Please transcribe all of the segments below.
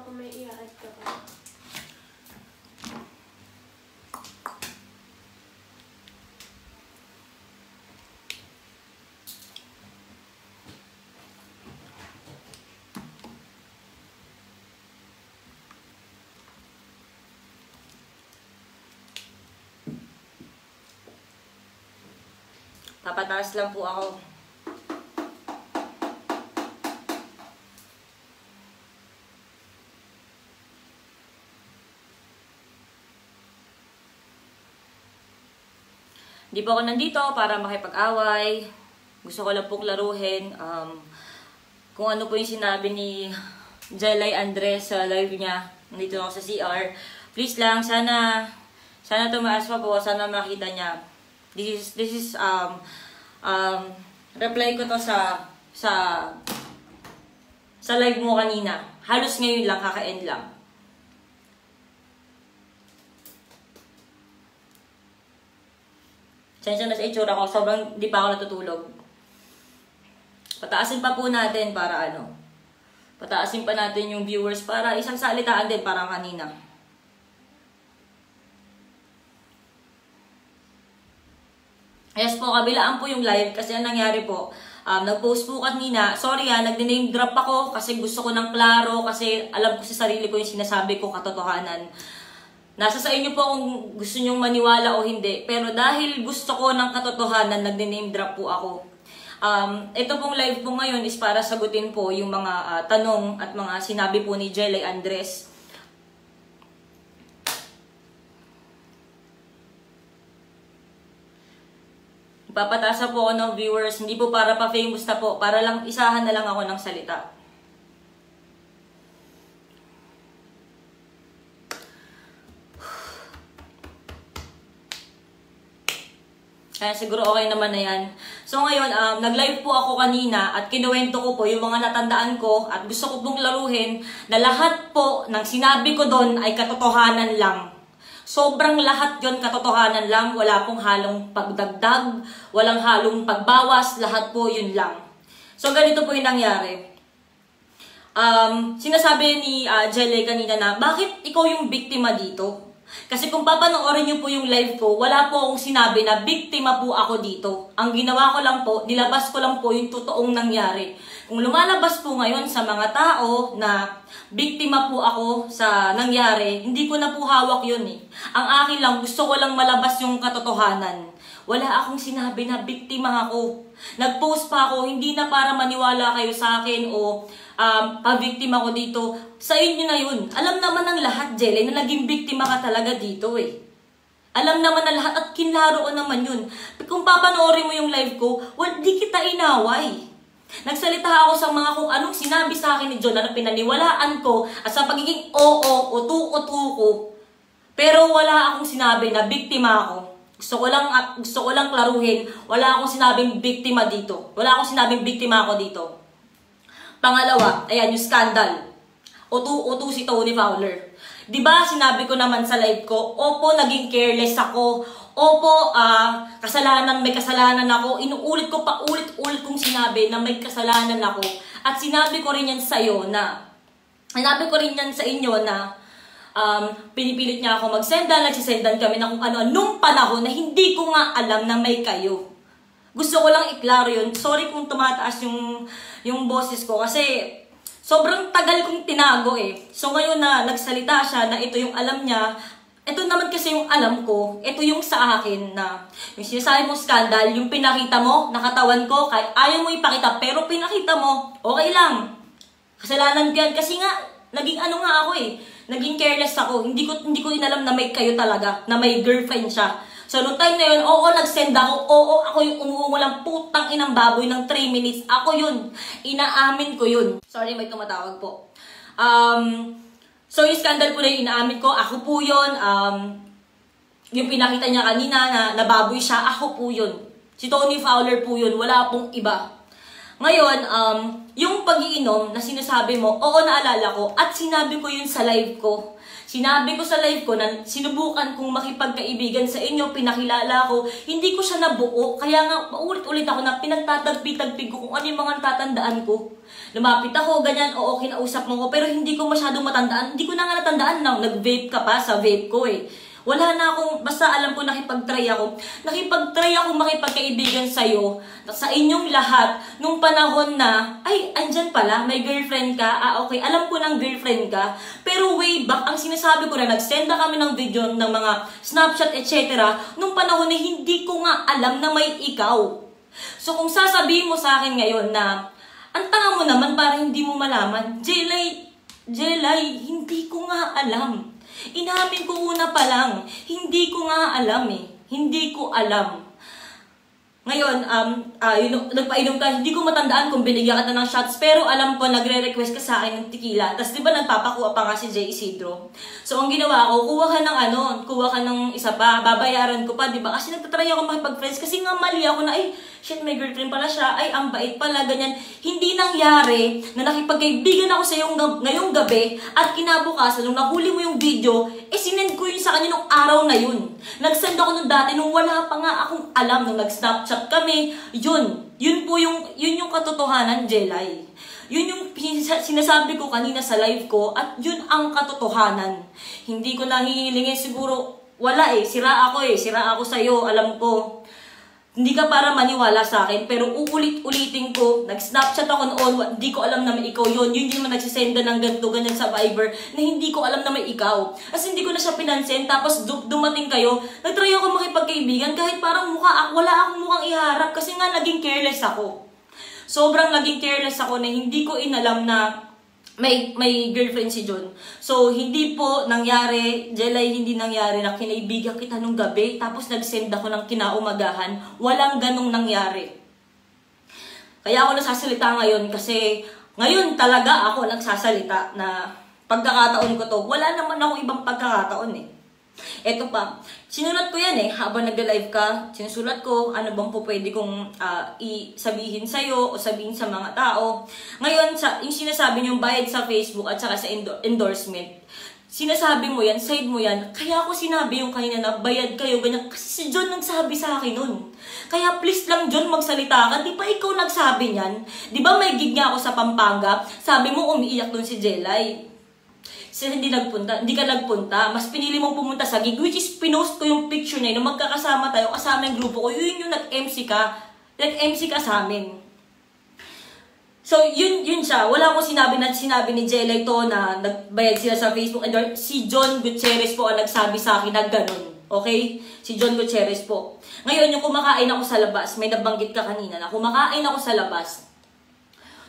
kung may i-add ka pa. Papataas lang po ako. Hindi po ako nandito para makipag-away. Gusto ko lang pong laruhin. Kung ano po yung sinabi ni Jelay Andres sa live niya. Nandito ako sa CR. Please lang, sana tumaas pa po. Sana makita niya. This is reply ko to sa live mo kanina. Halos ngayon lang, kaka-end lang. Sensya na sa itsura ko, sobrang di pa ako natutulog. Pataasin pa po natin para ano. Pataasin pa natin yung viewers para isang salitaan din parang kanina. Yes po, kabilaan po yung live kasi ang nangyari po, nag-post po kanina, sorry nag-name drop ako kasi gusto ko ng klaro kasi alam ko sa sarili ko yung sinasabi ko katotohanan. Nasa sa inyo po kung gusto nyong maniwala o hindi, pero dahil gusto ko ng katotohanan, nag-name drop po ako. Ito pong live po ngayon is para sagutin po yung mga tanong at mga sinabi po ni Jelay Andres. Papatasa po ako ng viewers, hindi po para pa-famous na po, para lang isahan na lang ako ng salita. Kaya siguro okay naman na yan. So ngayon, nag-live po ako kanina at kinuwento ko po yung mga natandaan ko at gusto ko pong laruhin na lahat po ng sinabi ko doon ay katotohanan lang. Sobrang lahat yon katotohanan lang, wala pong halong pagdagdag, walang halong pagbawas, lahat po yun lang. So ganito po yung nangyari. Sinasabi ni Jelay kanina na, bakit ikaw yung biktima dito? Kasi kung papanoorin niyo po yung live ko, wala po akong sinabi na biktima po ako dito. Ang ginawa ko lang po, nilabas ko lang po yung totoong nangyari. Kung lumalabas po ngayon sa mga tao na biktima po ako sa nangyari, hindi ko na po hawak yun eh. Ang akin lang, gusto ko lang malabas yung katotohanan. Wala akong sinabi na biktima ako. Nag-post pa ako, hindi na para maniwala kayo sa akin o pa-biktima ko dito. Sa inyo na yun. Alam naman ng lahat, Jelay, na naging biktima ka talaga dito eh. Alam naman ng lahat at kinlaro ko naman yun. Kung papanoorin mo yung live ko, di kita inaway. Nagsalita ako sa mga kung anong sinabi sa akin ni John na pinaniwalaan ko at sa pagiging utu-utu ko. Pero wala akong sinabi na biktima ako. Gusto ko lang klaruhin, wala akong sinabing biktima dito. Wala akong sinabing biktima ako dito. Pangalawa, ayan yung scandal. Utu-utu si Tony Fowler. Diba sinabi ko naman sa live ko, opo, naging careless ako. Opo, may kasalanan ako. Inuulit ko pa, ulit-ulit kong sinabi na may kasalanan ako. At sinabi ko rin yan sa inyo na pinipilit niya ako magsendan, nagsisendan kami na kung ano, nung panahon na hindi ko nga alam na may kayo. Gusto ko lang iklaro yun. Sorry kung tumataas yung boses ko kasi sobrang tagal kong tinago eh. So ngayon na nagsalita siya na ito yung alam niya, ito naman kasi yung alam ko, ito yung sa akin na yung sinasabi mo scandal, yung pinakita mo, nakatawan ko, kahit ayaw mo ipakita, pero pinakita mo, okay lang. Kasalanan ko yan kasi nga, naging ano nga ako eh, naging careless ako, hindi ko inalam na may kayo talaga, na may girlfriend siya. So, noong time na yun, nag-send ako, ako yung umuungulang putang inang baboy ng 3 minutes, ako yun, inaamin ko yun. Sorry, may tumatawag po. So, yung scandal po na yung inaamin ko, ako po yun. Yung pinakita niya kanina na nababoy siya, ako po yun. Si Tony Fowler po yun, wala pong iba. Ngayon, yung pag-iinom na sinasabi mo, naalala ko, at sinabi ko yun sa live ko. Sinabi ko sa live ko na sinubukan kong makipagkaibigan sa inyo, pinakilala ko, hindi ko siya nabuo, kaya nga paulit-ulit ako na pinagtatagpi-tagpig ko kung ano yung mga natatandaan ko. lumapit ako, ganyan, oo, kinausap mo ko, pero hindi ko masyadong matandaan. Hindi ko na nga natandaan na nag-vape ka pa sa vape ko eh. Wala na akong, basta alam ko nakipag-try ako. Nakipag-try ako makipagkaibigan sa'yo, sa inyong lahat, nung panahon na, ay, andyan pala, may girlfriend ka, okay, alam ko ng girlfriend ka. Pero way back, ang sinasabi ko na, nagsend na kami ng video ng mga Snapchat, etc. Nung panahon na hindi ko nga alam na may ikaw. So kung sasabihin mo sa akin ngayon na, ang tanga mo naman para hindi mo malaman, Jelay, hindi ko nga alam. Inamin ko una pa lang, hindi ko nga alam eh. Hindi ko alam. Ngayon, nagpainom ka, hindi ko matandaan kung binigyan ka na ng shots, pero alam ko, nagre-request ka sa akin ng tequila. Tapos di ba nagpapakuha pa nga si Jay Isidro? So ang ginawa ko, kuha ka ng isa pa, babayaran ko pa, di ba? Kasi nagtatry ako makipag-friends, kasi nga mali ako na, ay, shit, may girlfriend pala siya, ay, ang bait pala, ganyan. Hindi nangyari na nakipagkaibigan ako sa ngayong gabi, at kinabukasan, nung nahuli mo yung video, sinend ko yun sa kanya nung araw na yun. Nag-send ako nung dati, nung wala pa nga akong alam, nung nag-snapchat kami, yun yung katotohanan, Jelay. Yun yung sinasabi ko kanina sa live ko, at yun ang katotohanan. Hindi ko nahihilingin siguro, wala sira ako sa'yo, alam ko. Hindi ka para maniwala sa akin, pero uulit-ulitin ko, nag-snapchat ako noon, hindi ko alam na may ikaw yun. Yun yung nagsisenda ng ganito, ganyan sa Viber, na hindi ko alam na may ikaw. Kasi hindi ko na siya pinansin, tapos dumating kayo, nagtry ako makipagkaibigan, kahit parang wala akong mukhang iharap, kasi nga naging careless ako. Sobrang naging careless ako na hindi ko inalam na may girlfriend si John. So, hindi po nangyari, Jelay, hindi nangyari na kinaibigan kita nung gabi, tapos nag-send ako ng kinaumagahan. Walang ganong nangyari. Kaya ako nasasalita ngayon kasi ngayon talaga ako nagsasalita na pagkakataon ko to. Wala naman ako ibang pagkakataon eh. Eto pa, sinulat ko yan habang nag-live ka, sinusulat ko ano bang po pwede kong sabihin sa'yo o sabihin sa mga tao. Ngayon, yung sinasabi niyong bayad sa Facebook at saka sa endorsement, sinasabi mo yan, side mo yan, kaya ako sinabi yung kanina na bayad kayo, ganyan, kasi si John nagsabi sa akin nun. Kaya please lang John, magsalita ka, di ba ikaw nagsabi niyan? Di ba may gig nga ako sa Pampanga, sabi mo umiiyak dun si Jelay. Kasi hindi ka nagpunta, mas pinili mong pumunta sa gig, which is pinost ko yung picture na yun, magkakasama tayo, kasama yung grupo ko, yun yung nag-MC ka sa amin. So, yun siya, wala akong sinabi ni Jelay to na nagbayad sila sa Facebook, and si John Gutierrez po ang nagsabi sa akin na ganun, okay? Si John Gutierrez po. Ngayon, yung kumakain ako sa labas, may nabanggit ka kanina na kumakain ako sa labas.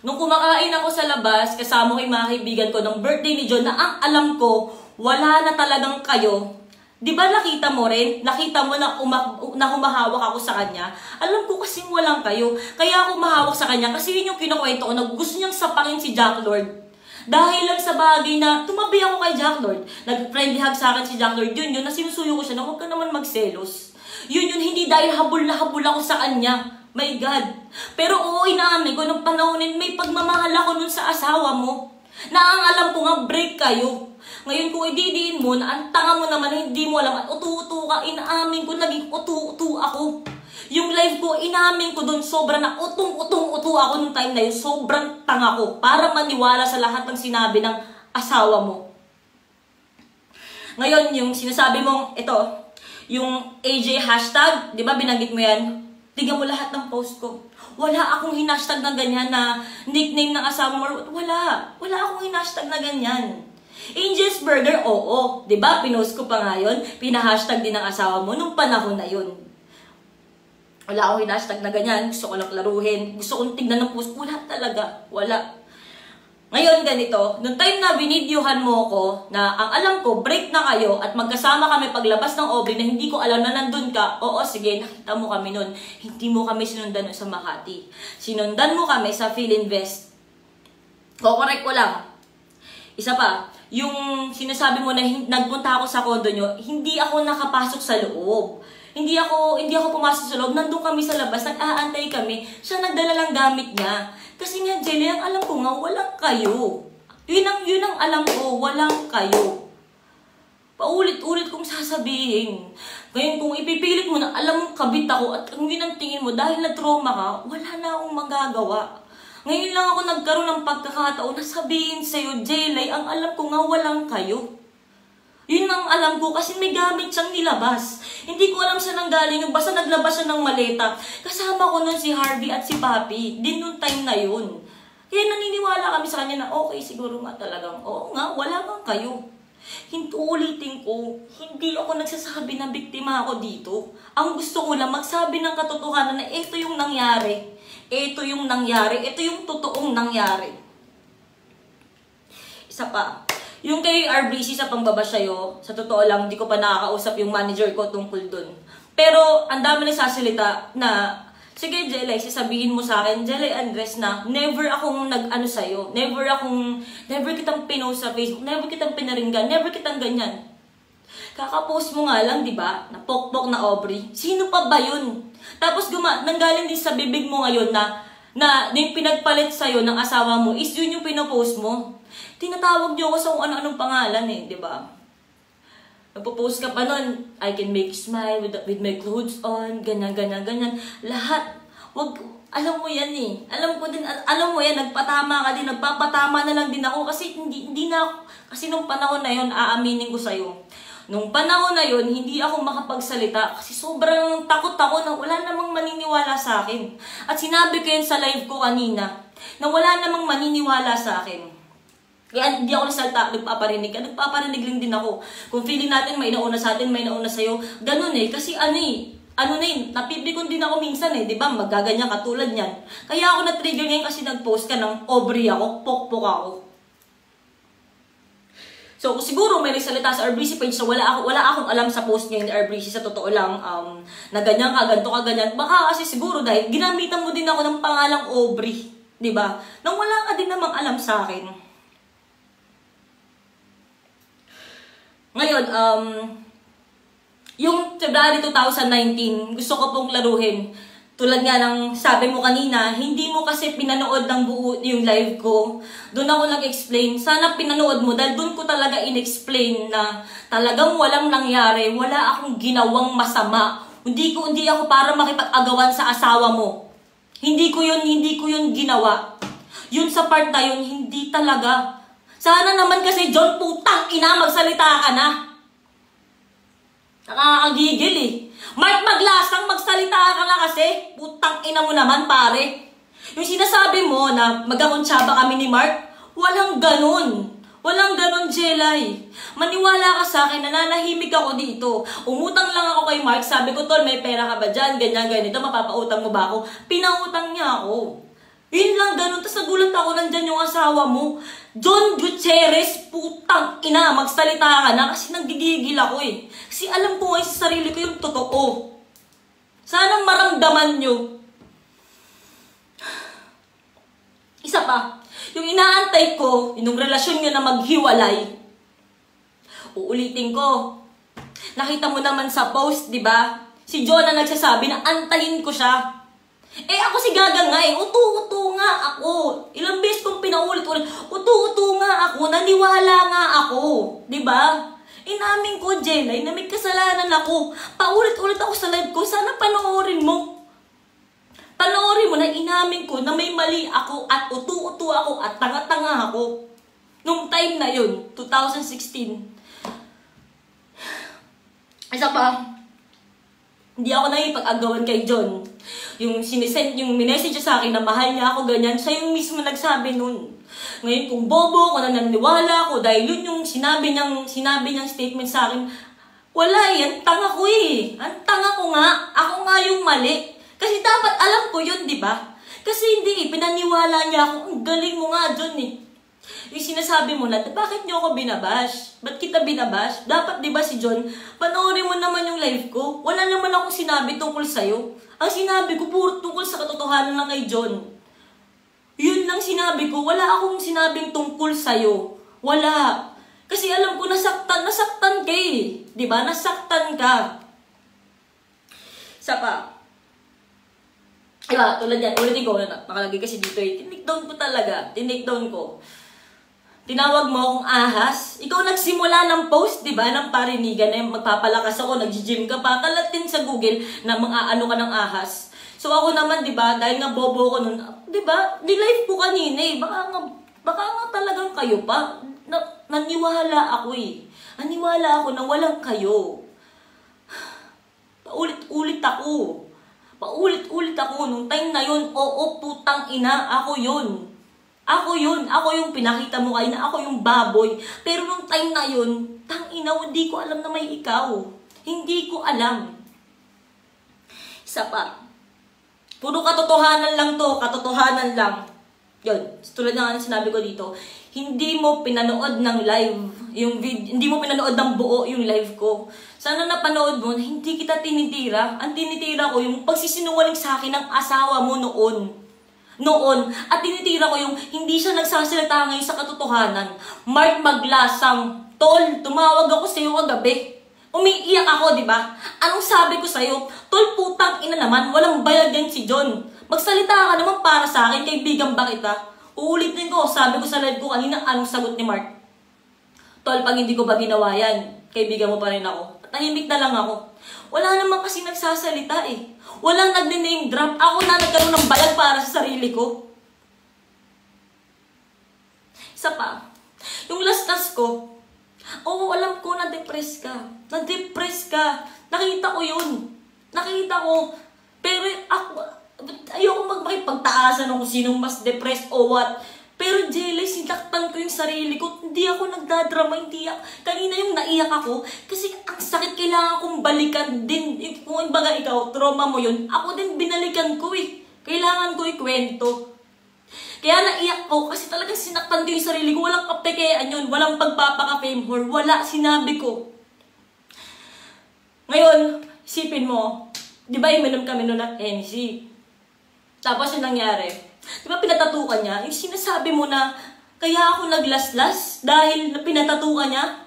Nung kumakain ako sa labas, kasama ko yung mga kaibigan ko ng birthday ni John na ang alam ko, wala na talagang kayo. Di ba nakita mo rin? Nakita mo na humahawak ako sa kanya? Alam ko kasing walang kayo. Kaya ako mahawak sa kanya kasi yun yung kinukwento ko na gusto niyang sapakin si Jack Lord. Dahil lang sa bagay na tumabi ako kay Jack Lord. Nag-friendly hug sa akin si Jack Lord. Yun na sinusuyo ko siya na huwag ka naman magselos. Yun hindi dahil habol na habol ako sa kanya. My God. Pero oo, inaamin ko, nung panahonin, may pagmamahal ako nun sa asawa mo. Na ang alam ko nga, break kayo. Ngayon kung ididiin mo, na ang tanga mo naman, hindi mo alam, at utu-utu ka, inaamin ko, naging utu-utu ako. Yung life ko, inaamin ko dun, sobra na utong-utu ako nung time na yun. Sobrang tanga ko, para maniwala sa lahat ng sinabi ng asawa mo. Ngayon, yung sinasabi mong, ito, yung AJ hashtag, di ba binanggit mo yan? Tingnan mo lahat ng post ko. Wala akong hinashtag na ganyan na nickname ng asawa mo. Wala akong hinashtag na ganyan. Angel's Burger, oo. Diba? Pinost ko pa nga yun. Pinahashtag din ng asawa mo nung panahon na yun. Wala akong hinashtag na ganyan. Gusto ko lang laruhin. Gusto kong tignan ng post. Wala talaga. Wala. Ngayon, ganito, nung time na binidyohan mo ko, na ang alam ko, break na kayo, at magkasama kami paglabas ng Aubrey na hindi ko alam na nandun ka, oo, sige, nakita mo kami nun. Hindi mo kami sinundan sa Makati. Sinundan mo kami sa Philinvest. Correct ko lang. Isa pa, yung sinasabi mo na nagpunta ako sa condo nyo, hindi ako nakapasok sa loob. Hindi ako pumasok sa loob, nandun kami sa labas, nag-aantay kami, siya nagdala lang gamit niya. Kasi nga, Jelly, ang alam ko nga, walang kayo. Yun ang alam ko, walang kayo. Paulit-ulit kong sasabihin. Ngayon, kung ipipilit mo na alam mong kabit ako at ang yun ang tingin mo, dahil na-trauma ka, wala na akong magagawa. Ngayon lang ako nagkaroon ng pagkakataon na sabihin sa'yo, Jelay, ang alam ko nga walang kayo. Yun ang alam ko kasi may gamit siyang nilabas. Hindi ko alam saan nanggaling yung basta naglabas siya ng maleta. Kasama ko nun si Harvey at si Papi. Din nung time na yun. Kaya naniniwala kami sa kanya na okay, siguro nga talagang, oo nga, wala nga kayo. Ulitin ko, hindi ako nagsasabi na biktima ako dito. Ang gusto ko lang magsabi ng katotohanan na ito yung nangyari. Ito yung nangyari. Ito yung totoong nangyari. Isa pa. Yung kay RBC sa pangbabash sa'yo, sa totoo lang, hindi ko pa nakakausap yung manager ko tungkol dun. Pero, ang dami nagsasalita na, sige, Jelay, sasabihin mo sa akin, Jelay Andres na, never akong nag-ano sa'yo, never kitang pinost sa Facebook, never kitang pinaringgan, never kitang ganyan. Kakapost mo nga lang, di ba, na pokpok na Aubrey. Sino pa ba yun? Tapos, nanggaling din sa bibig mo ngayon na yung pinagpalit sa'yo ng asawa mo, is yun yung pinopost mo. Tinatawag niyo ako sa kung ano-anong pangalan eh, di ba? Nagpo-post ka pa nun, I can make you smile with my clothes on, ganyan. Lahat. Alam mo yan eh. Alam mo yan, nagpatama ka din, nagpapatama na lang din ako kasi hindi na ako, kasi nung panahon na yun, aaminin ko sa'yo. Nung panahon na yun, hindi ako makapagsalita kasi sobrang takot ako na wala namang maniniwala sa akin. At sinabi ko yun sa live ko kanina, na wala namang maniniwala sa akin. Kaya hindi ako nasalta, nagpaparinig ka. Nagpaparinig lang din ako. Kung feeling natin may nauna sa atin, may nauna sa'yo, ganun eh. Kasi napipikon din ako minsan eh. Diba? Magaganyan katulad niyan. Kaya ako na-trigger ngayon kasi nag-post ka ng Aubrey ako, pokpok ako. So, siguro may nagsalita sa RBC page na wala akong alam sa post ngayon ni RBC sa totoo lang na ganyan ka, ganito ka, ganyan. Baka kasi siguro dahil ginamitan mo din ako ng pangalang Aubrey. Diba? Nang wala ka din namang alam sa akin. Ngayon, yung February 2019, gusto ko pong laruhin. Tulad nga ng sabi mo kanina, hindi mo kasi pinanood ng buo yung live ko. Doon ako nag-explain. Sana pinanood mo dahil doon ko talaga in-explain na talagang walang nangyari. Wala akong ginawang masama. Hindi ako para makipag-agawan sa asawa mo. Hindi ko yun ginawa. Yun sa part na yun, hindi talaga. Sana naman kasi, John, putang ina, magsalita ka na. Nakakagigil eh. Mark, maglasang magsalita ka na kasi. Putang ina mo naman, pare. Yung sinasabi mo na magkakonsyaba kami ni Mark, walang ganun. Walang ganun, Jelay. Maniwala ka sa akin, nananahimik ako dito. Umutang lang ako kay Mark, sabi ko, tol, may pera ka ba dyan? Ganyan, ganito, mapapautang mo ba ako? Pinautang niya ako. Yun lang, ganun. Tapos nagulat ako, nandyan yung asawa mo. John Gutierrez, putang ina, magsalita ka na kasi nagigigil ako eh. Kasi alam ko ngayon sa sarili ko yung totoo. Sanang maramdaman nyo. Isa pa, yung inaantay ko, yung relasyon nyo na maghiwalay. Uulitin ko. Nakita mo naman sa post, di ba? Si John na nagsasabi na antayin ko siya. Ako si Gaga nga eh. Utu-utu nga ako. Ilang beses kong pinaulit-ulit. Utu-utu nga ako. Naniwala nga ako. Diba? Inamin ko, Jelay, na may kasalanan ako. Paulit-ulit ako sa live ko. Sana panoorin mo. Panoorin mo na inamin ko na may mali ako at utu-utu ako at tanga-tanga ako. Nung time na yun, 2016. Isa pa, hindi ako nakipag-agawan kay John. Yung minessage siya sa akin na mahal niya ako, ganyan. Siya yung mismo nagsabi nun. Ngayon, kung bobo ko na naniniwala ko dahil yun yung sinabi niyang statement sa akin, wala yan, tanga ko eh. Ang tanga ko nga, ako nga yung mali. Kasi dapat alam ko yun, di ba? Kasi hindi, pinaniwala niya ako, ang galing mo nga, John eh. Yung sinasabi mo na, bakit niyo ako binabash? Ba't kita binabash? Dapat, di ba si John, panoorin mo naman yung live ko. Wala naman akong sinabi tungkol sa'yo. Ang sinabi ko, puro tungkol sa katotohanan lang kay John. Yun lang sinabi ko. Wala akong sinabing tungkol sa'yo. Wala. Kasi alam ko, nasaktan ka eh. Di ba? Nasaktan ka. Isa pa. Diba, tulad yan. Ulitin ko, nakalagay kasi dito eh. Tinake down ko talaga. Tinake down ko. Tinawag mo akong ahas. Ikaw nagsimula ng post, di ba, ng parinigan na magpapalakas ako, nag-gym ka pa. Kalatin sa Google na mga ano ka ng ahas. So ako naman, di ba, dahil nga bobo ko nun, di ba, nilive ko kanina eh. Baka nga talagang kayo pa. Naniwala ako eh. Naniwala ako na walang kayo. Paulit-ulit ako. Paulit-ulit ako. Nung time na yun, oo, putang ina, ako yun. Ako yun. Ako yung pinakita mo kayo na ako yung baboy. Pero nung time na yun, tang ina, hindi ko alam na may ikaw. Hindi ko alam. Isa pa. Puro katotohanan lang to. Katotohanan lang. Yun. Tulad na nga sinabi ko dito. Hindi mo pinanood ng live yung video, hindi mo pinanood ng buo yung live ko. Sana napanood mo, hindi kita tinitira. Ang tinitira ko yung pagsisinungaling sa akin ng asawa mo noon. At tinitira ko yung hindi siya nagsasalita ngayon sa katotohanan. Mark Maglasang, tol, tumawag ako sa iyo kagabi. Umiiyak ako, di ba? Anong sabi ko sa'yo? Tol, putang ina naman, walang bayad yan si John. Magsalita ka naman para sa akin, kaibigan ba kita? Uulitin ko, sabi ko sa live ko kanina, anong sagot ni Mark? Tol, pag hindi ko ba ginawa yan, kaibigan mo pa rin ako. Tahimik na lang ako. Wala naman kasi nagsasalita eh. Walang nagne-name drop. Ako na nagkaroon ng bayad para sa sarili ko. Isa pa, yung last ko, oo, alam ko na-depress ka. Na-depress ka. Nakita ko yun. Nakita ko. Pero ako, ayoko magpagtaasan kung sinong mas depressed o what. Pero Jelay, sinaktan ko yung sarili ko. Hindi ako nagdadrama, hindi ako. Kanina yung naiyak ako. Kasi ang sakit, kailangan kong balikan din. Kung baga ikaw, trauma mo yun. Ako din binalikan ko eh. Kailangan ko ikwento. Kaya naiyak ko kasi talagang sinaktan ko yung sarili ko. Walang kapekean yun. Walang pagpapaka-fame whore. Wala, sinabi ko. Ngayon, isipin mo, di ba iminom kami nun ng NC? Tapos yung nangyari, di ba pinatatukan niya? Yung sinasabi mo na, kaya ako naglaslas dahil pinatatukan niya?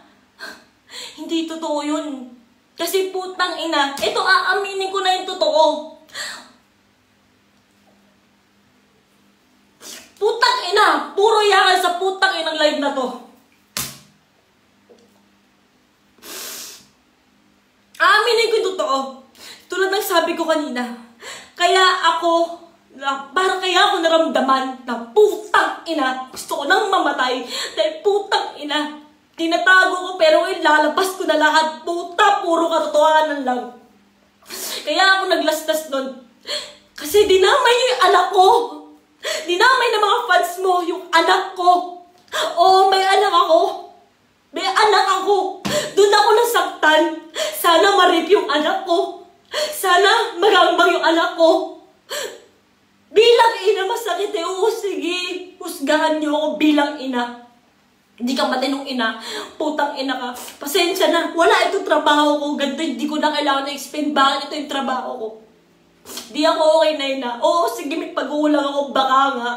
Hindi totoo yun. Kasi putang ina, ito aaminin ko na yung totoo. Putang ina! Puro yakan sa putang inang live na to. Aaminin ko yung totoo. Tulad ng sabi ko kanina. Parang kaya ako naramdaman na putang ina. Gusto ko nang mamatay. Dahil putang ina. Tinatago ko pero ilalabas ko na lahat. Puta, puro katotohanan lang. Kaya ako naglastas nun. Kasi dinamay niyo yung anak ko. Dinamay ng mga fans mo yung anak ko. Oo, may anak ako. May anak ako. Doon ako nasaktan. Sana ma-rape yung anak ko. Sana magambang yung anak ko. Bilang ina, masakit eh. Oo, sige. Husgahan niyo ako bilang ina. Hindi ka matinong ina. Putang ina ka. Pasensya na. Wala itong trabaho ko. Ganito, hindi ko na kailangan na-explain bakit ito yung trabaho ko. Di ako okay na ina. Oo, sige, may pag-uulang ako. Baka nga.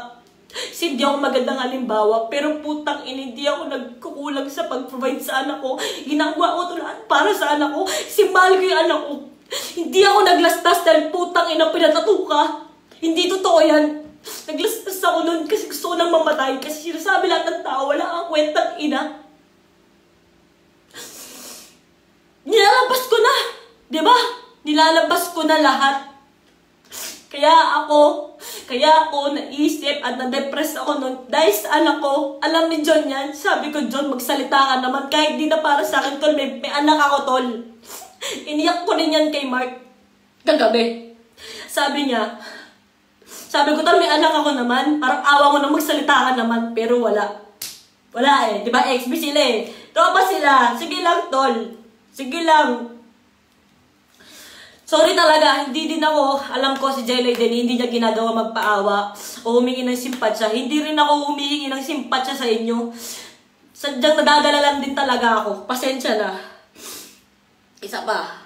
Kasi hindi ako magandang halimbawa. Pero putang ina, hindi ako nagkukulang sa pag-provide sa anak ko. Ginagawa ko ito lahat para sa anak ko. Kasi mahal ko yung anak ko. Hindi ako naglastas dahil putang ina, pinatato ka. Hindi totoo yan. Naglastas ako nun kasi gusto ko nang mamatay. Kasi sinasabi lahat ng tao, wala kang kwentang ina. Nilalabas ko na. Diba? Nilalabas ko na lahat. Kaya ako naisip at na-depress ako nun dahil sa anak ko. Alam ni John yan. Sabi ko, John, magsalita ka naman. Kahit di na para sa akin, tol. May anak ako, tol. Iniyak ko rin yan kay Mark kagabi. Sabi ko, tol, may anak ako naman. Parang awa mo na magsalita ka naman. Pero wala. Wala eh. Di ba, XB sila eh. Tropa sila. Sige lang, tol. Sige lang. Sorry talaga, hindi din ako, alam ko si Jelay din, hindi niya ginagawa magpaawa o humingi ng simpatsya. Hindi rin ako humingi ng simpatsya sa inyo. Sadyang nadadala lang din talaga ako. Pasensya na. Isa pa.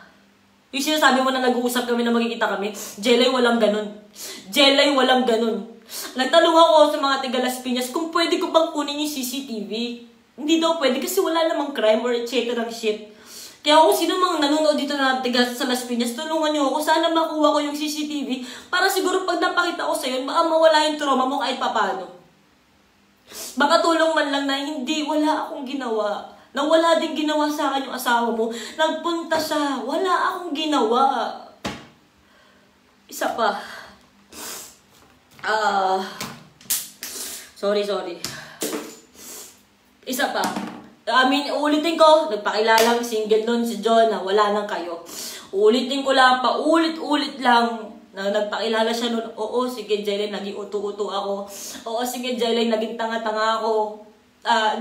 Yung sinasabi mo na nag-uusap kami na magkikita kami, Jelay walang ganun. Jelay walang ganun. Nagtanong ako sa mga taga Las Piñas kung pwede ko bang kunin yung CCTV. Hindi daw pwede kasi wala namang crime or etc. shit. Kaya kung sino mang nanonood dito na taga sa Las Piñas, tulungan niyo ako. Sana makuha ko yung CCTV para siguro pag napakita ko sa'yo, baka mawala yung trauma mo kahit papano. Baka tulong man lang na hindi, wala akong ginawa. Na wala din ginawa sa akin yung asawa mo. Nagpunta siya, wala akong ginawa. Isa pa. Sorry. Isa pa. Uulitin ko, nagpakilalang single nun si John na wala nang kayo. Uulitin ko lang, paulit-ulit lang na nagpakilala siya nun. Oo, sige Jelay, naging utu-utu ako. Oo, sige Jelay, naging tanga-tanga ako.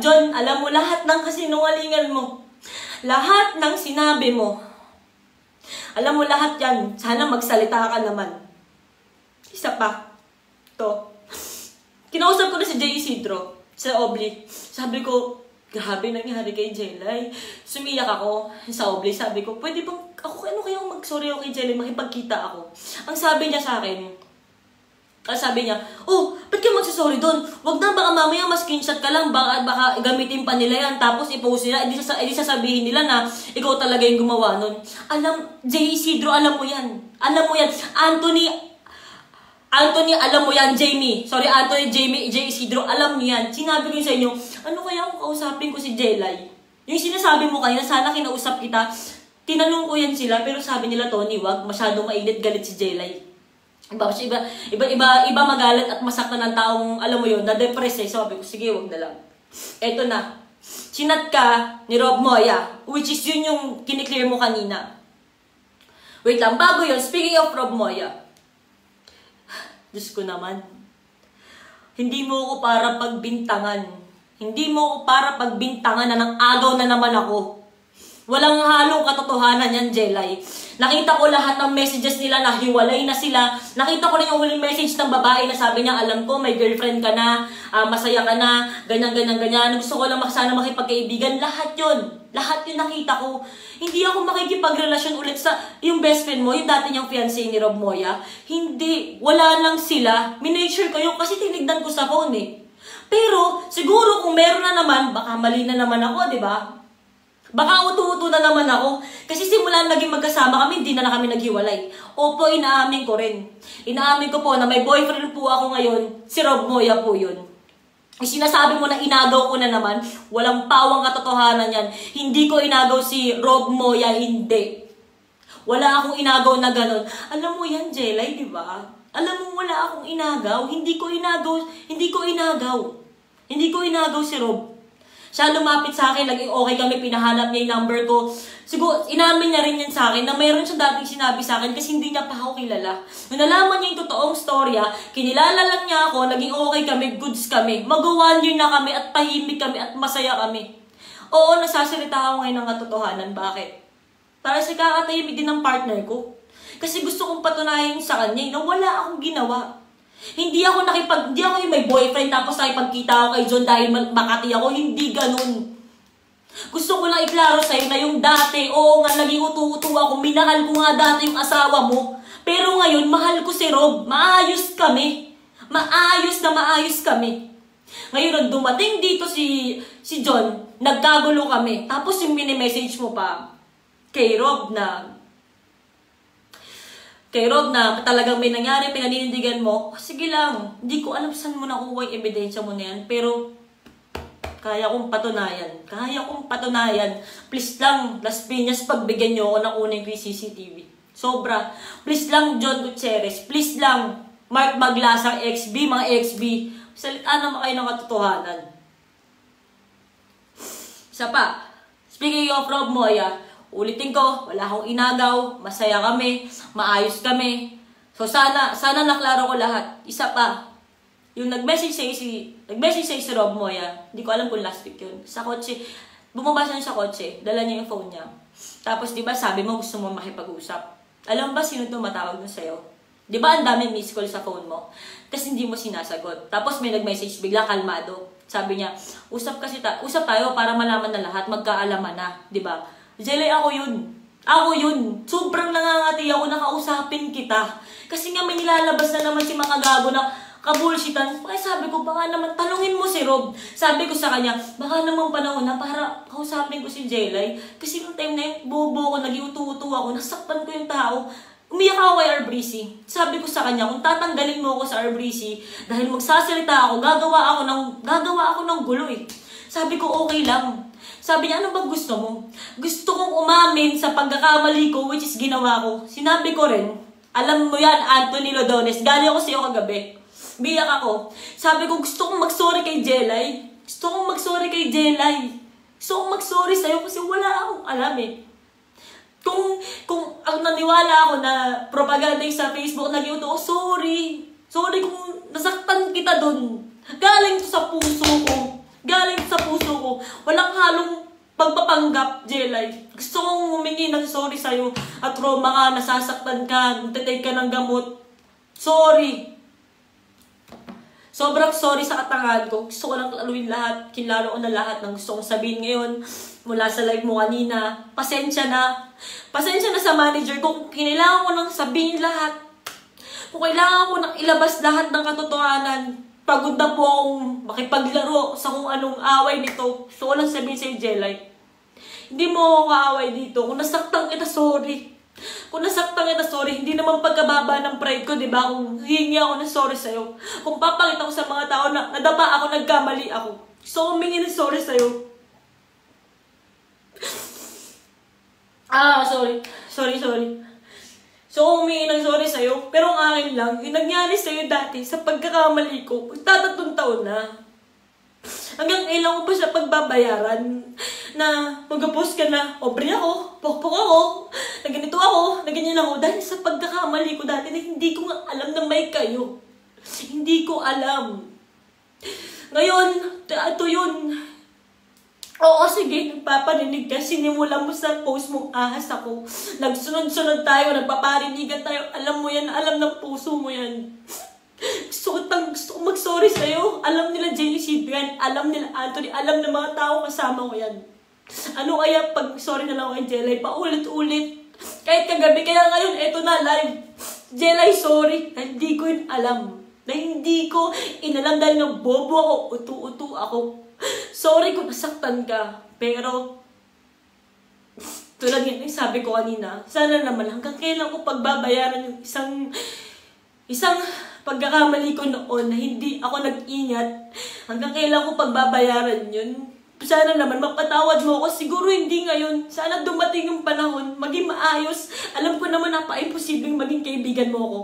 John, alam mo, lahat ng kasinungalingan mo, lahat ng sinabi mo, alam mo lahat yan, sana magsalita ka naman. Isa pa, to. Kinausap ko na si Jay Isidro sa Obli. Sabi ko, grabe nangyari kay Jelay. Sumiyak ako sa Obli. Sabi ko, pwede bang ano kayang mag-sorry ako kay Jelay, makipagkita ako. Ang sabi niya sa akin, sabi niya, oh, ba't ka magsasorry doon? Wag na, baka mamaya ma-screenshot ka lang, baka gamitin pa nila yan, tapos i-post nila, edi sasabihin nila na ikaw talaga yung gumawa nun. Jay Isidro, alam mo yan. Alam mo yan. Anthony, alam mo yan, Jamie, Jay Isidro, alam niyo yan. Sinabi ko yun sa inyo, ano kaya kung kausapin ko si Jelay? Yung sinasabi mo kanina, sana kinausap kita. Tinanong ko yan sila, pero sabi nila, Tony, wag, masyadong mainit galit si Jelay. Iba magalit at masaktan ng taong, alam mo yun, na-depress eh. Sabi ko, sige, wag na lang. Eto na. Sinat ka ni Rob Moya, which is yun yung kiniklear mo kanina. Wait lang, bago yun, speaking of Rob Moya, Diyos ko naman, hindi mo ako para pagbintangan. Hindi mo ako para pagbintangan na ng agaw na naman ako. Walang halong katotohanan yan, Jelay. Nakita ko lahat ng messages nila na hiwalay na sila. Nakita ko rin yung huling message ng babae na sabi niya, alam ko, may girlfriend ka na, masaya ka na, ganyan. Gusto ko lang sana makipagkaibigan. Lahat yun nakita ko. Hindi ako makikipagrelasyon ulit sa yung best friend mo, yung dati niyang fiancé ni Rob Moya. Hindi. Wala lang sila. Minake ko yun kasi tinignan ko sa phone eh. Pero, siguro kung meron na naman, baka mali na naman ako, di ba? Baka utu-utu na naman ako. Kasi simula naging magkasama kami, hindi na kami naghiwalay. Opo, inaamin ko rin. Inaamin ko po na may boyfriend po ako ngayon. Si Rob Moya po yun. Sinasabi mo na inagaw ko na naman. Walang pawang katotohanan yan. Hindi ko inagaw si Rob Moya, hindi. Wala akong inagaw na ganun. Alam mo yan, Jelay, di ba? Alam mo, wala akong inagaw. Hindi ko inagaw si Rob. Siya lumapit sa akin, naging okay kami, pinahanap niya yung number ko. Siguro, inamin niya rin yan sa akin na mayroon siya dating sinabi sa akin kasi hindi niya pa ako kilala. Nung nalaman niya yung totoong storya, kinilala lang niya ako, naging okay kami, goods kami. Mag-1 year na kami at tahimik kami at masaya kami. Oo, nasasalita ako ngayon ng katotohanan. Bakit? Para sa kakatahimik din ng partner ko. Kasi gusto kong patunayan sa kanya na wala akong ginawa. Hindi ako yung may boyfriend tapos nakipagkita ako kay John dahil Makati ako. Hindi ganun. Gusto ko lang iklaro sa'yo na yung dati, oo nga, naging utu-utu ako. Minahal ko nga dati yung asawa mo. Pero ngayon, mahal ko si Rob. Maayos kami. Maayos kami. Ngayon, dumating dito si John, nagkagulo kami. Tapos yung mini-message mo pa kay Rob na talagang may nangyari, pinaninindigan mo, sige lang, hindi ko alam saan mo nakuha yung ebidensya mo na yan, pero kaya kong patunayan. Please lang, Las Piñas, pagbigyan nyo ako ng unang CCTV. Sobra. Please lang, John Gutierrez. Please lang, Mark Maglasang XB, mga XB. Salita naman kayo ng katotohanan. Isa pa, speaking of Rob Moya, ulitin ko, wala akong inagaw, masaya kami, maayos kami. So sana naklaro ko lahat. Isa pa, yung nag-message sa'yo si Rob Moya, hindi ko alam kung last week yun. Sa kotse, bumaba siya sa kotse, dala niya yung phone niya. Tapos di ba sabi mo gusto mo makipag-usap. Alam ba sino tumatawag na sa'yo? Di ba ang dami miss call sa phone mo? Tapos hindi mo sinasagot. Tapos may nag-message, bigla kalmado. Sabi niya, usap tayo para malaman na lahat, magkaalaman na. Di ba? Jelay, ako yun. Sobrang nangangati ako na kausapin kita. Kasi nga may nilalabas na naman si mga gago na kabulshitan. Kaya sabi ko, baka naman talungin mo si Rob. Sabi ko sa kanya, baka naman panahon na para kausapin ko si Jelay. Kasi nung time na yun, bobo ko, nag-iutu-utu ako, nasaktan ko yung tao. Umiyak ako kay Arbreezy. Sabi ko sa kanya, kung tatanggalin mo ako sa Arbreezy, dahil magsasalita ako, gagawa ako ng gulo eh. Sabi ko, okay lang. Sabi niya, ano bang gusto mo? Gusto kong umamin sa pagkakamali ko, which is ginawa ko. Sinabi ko rin, alam mo yan, Anthony Lodones, galing ako sa iyo kagabi. Biyak ako. Sabi ko, gusto kong mag-sorry kay Jelay. Gusto kong mag-sorry kay Jelay. Gusto kong mag-sorry sa'yo kasi wala akong alam eh. Kung ang naniwala ako na propaganda yung sa Facebook, naging ito, sorry. Sorry kung nasaktan kita dun. Galing to sa puso ko. Galing sa puso ko. Walang halong pagpapanggap, Jelay. Gusto kong humingi ng sorry sa'yo. At trauma ka, nasasaktan ka, nagtatake ka ng gamot. Sorry. Sobrang sorry sa katangahan ko. Gusto ko lang laluin lahat. Kinlaro ko na lahat ng gusto kong sabihin ngayon. Mula sa live mo kanina. Pasensya na. Pasensya na sa manager ko. Kailangan ko nang sabihin lahat. Kung kailangan ko nang ilabas lahat ng katotohanan. Pagod na po akong makipaglaro sa kung anong away nito. Gusto ko lang sabihin sa'yo, Jelay. Hindi mo ako kaaway dito. Kung nasaktan kita, sorry. Kung nasaktan kita, sorry. Hindi naman pagkababa ng pride ko, di ba? Kung hihingi ako ng sorry sa'yo. Kung papakita ko sa mga tao na nadapa ako, nagkamali ako. Gusto ko humingi ng sorry sa'yo. Sorry. So, humingi ng sorry sa'yo. Pero ang akin lang, yung nangyari sa'yo dati sa pagkakamali ko, magtatatong taon na. Hanggang kailan ko pa siya pagbabayaran na mag-post ka na, obre ako, pokpok ako, na ganito ako, na ganyan ako. Dahil sa pagkakamali ko dati na hindi ko nga alam na may kayo. Hindi ko alam. Ngayon, ito yun. Oo, sige, nagpaparinig ka. Sinimula mo sa post mong ahas ako. Nagsunod-sunod tayo, nagpaparinigan tayo. Alam mo yan, alam ng puso mo yan. Gusto ko mag-sorry sa'yo. Alam nila Jenny Ciprian, alam nila Anthony, alam ng mga tao kasama ko yan. Ano kaya pag sorry na lang kay Jelay, paulit-ulit. Kahit kagabi, kaya ngayon, eto na, live. Jelay, sorry. Hindi ko yun alam. Na hindi ko inalam dahil na bobo ako, utu-utu ako. Sorry kung nasaktan ka. Pero, tulad yan, sabi ko kanina, sana naman hanggang kailan ko pagbabayaran yung isang pagkakamali ko noon na hindi ako nag-ingat, hanggang kailan ko pagbabayaran yun. Sana naman mapatawad mo ako. Siguro hindi ngayon. Sana dumating yung panahon, maging maayos. Alam ko naman napaka-imposibleng maging kaibigan mo ako.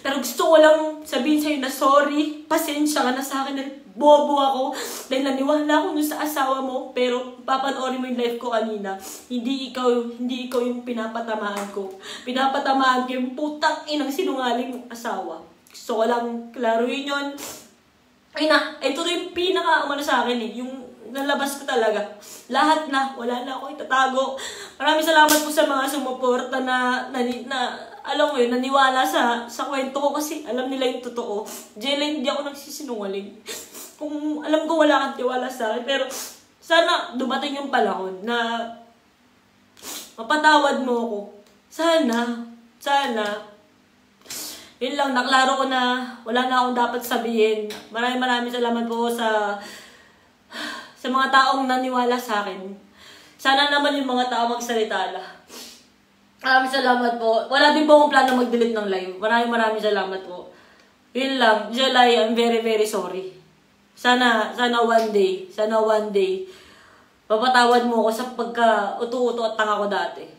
Pero gusto ko lang sabihin sa'yo na sorry. Pasensya ka na sa akin na bobo ako. Dahil naniwala ako nun sa asawa mo. Pero papanoorin mo yung live ko kanina. Hindi ikaw yung pinapatamaan ko. Pinapatamaan ko yung putang inang sinungaling mong asawa. Gusto ko lang klaruhin yun. Ay na, ito yung pinaka-umano sa akin eh. Yung nalabas ko talaga. Lahat na. Wala na ako itatago. Maraming salamat po sa mga sumuporta na alam mo yun, naniwala sa kwento ko kasi alam nila yung totoo. Jelay, hindi ako nagsisinungaling. Kung alam ko wala kang tiwala sa akin. Pero sana dumating yung panahon na mapatawad mo ako. Sana. Yun lang, naklaro ko na wala na akong dapat sabihin. Maraming salamat po sa mga taong naniwala sa akin. Sana naman yung mga tao magsalita na. Maraming salamat po. Wala din po akong plano mag-delete ng live. Maraming salamat po. Yun lang. Jelay, I'm very, very sorry. Sana one day, mapatawad mo ako sa pagka-uto-uto at tanga ko dati.